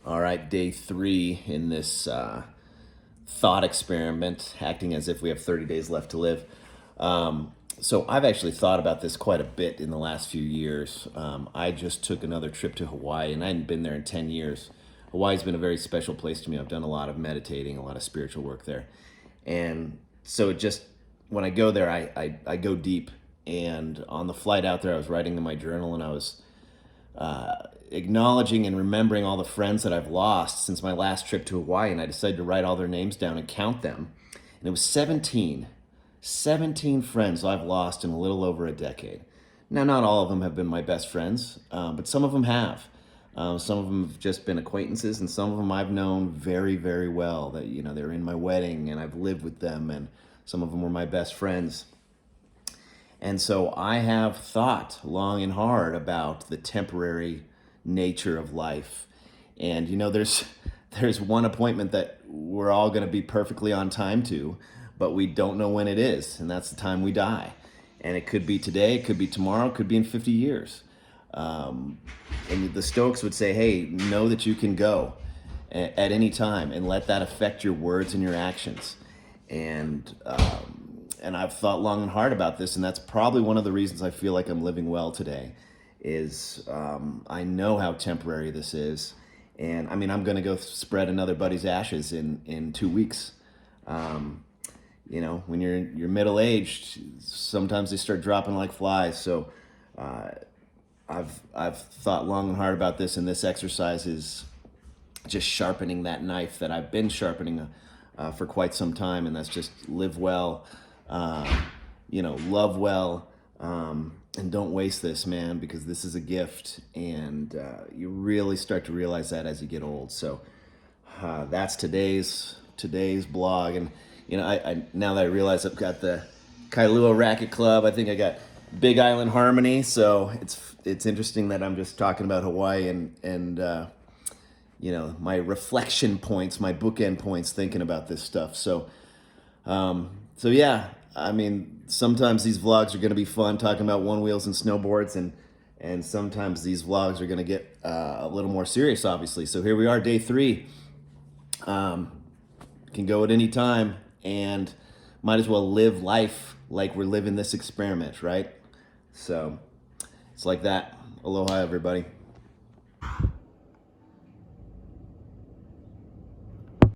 All right, day 3 in this thought experiment, acting as if we have 30 days left to live. So I've actually thought about this quite a bit in the last few years. I just took another trip to Hawaii, and I hadn't been there in 10 years. Hawaii's been a very special place to me. I've done a lot of meditating, a lot of spiritual work there. And so it just, when I go there, I go deep. And on the flight out there, I was writing in my journal, and I was acknowledging and remembering all the friends that I've lost since my last trip to Hawaii, and I decided to write all their names down and count them. And it was 17 friends I've lost in a little over a decade. Now, not all of them have been my best friends, but some of them have. Some of them have just been acquaintances, and some of them I've known very, very well. That, you know, they're in my wedding, and I've lived with them, and some of them were my best friends. And so I have thought long and hard about the temporary nature of life. And you know, there's one appointment that we're all going to be perfectly on time to, but we don't know when it is, and that's the time we die. And it could be today, it could be tomorrow, it could be in 50 years. And the Stoics would say, hey, know that you can go at any time and let that affect your words and your actions. And I've thought long and hard about this, and that's probably one of the reasons I feel like I'm living well today, is I know how temporary this is. And I mean, I'm going to go spread another buddy's ashes in 2 weeks. You know, when you're middle-aged, sometimes they start dropping like flies. So I've thought long and hard about this, and this exercise is just sharpening that knife that I've been sharpening for quite some time, and that's just live well, love well, and don't waste this, man, because this is a gift, and you really start to realize that as you get old. So that's today's blog. And you know, I now that I realize I've got the Kailua Racket Club, I think I got Big Island Harmony. So it's interesting that I'm just talking about Hawaii and you know, my reflection points, my bookend points, thinking about this stuff. So yeah, I mean, sometimes these vlogs are going to be fun, talking about one wheels and snowboards, and sometimes these vlogs are going to get a little more serious, obviously. So here we are, day 3. Can go at any time, and might as well live life like we're living this experiment, right? So it's like that. Aloha, everybody.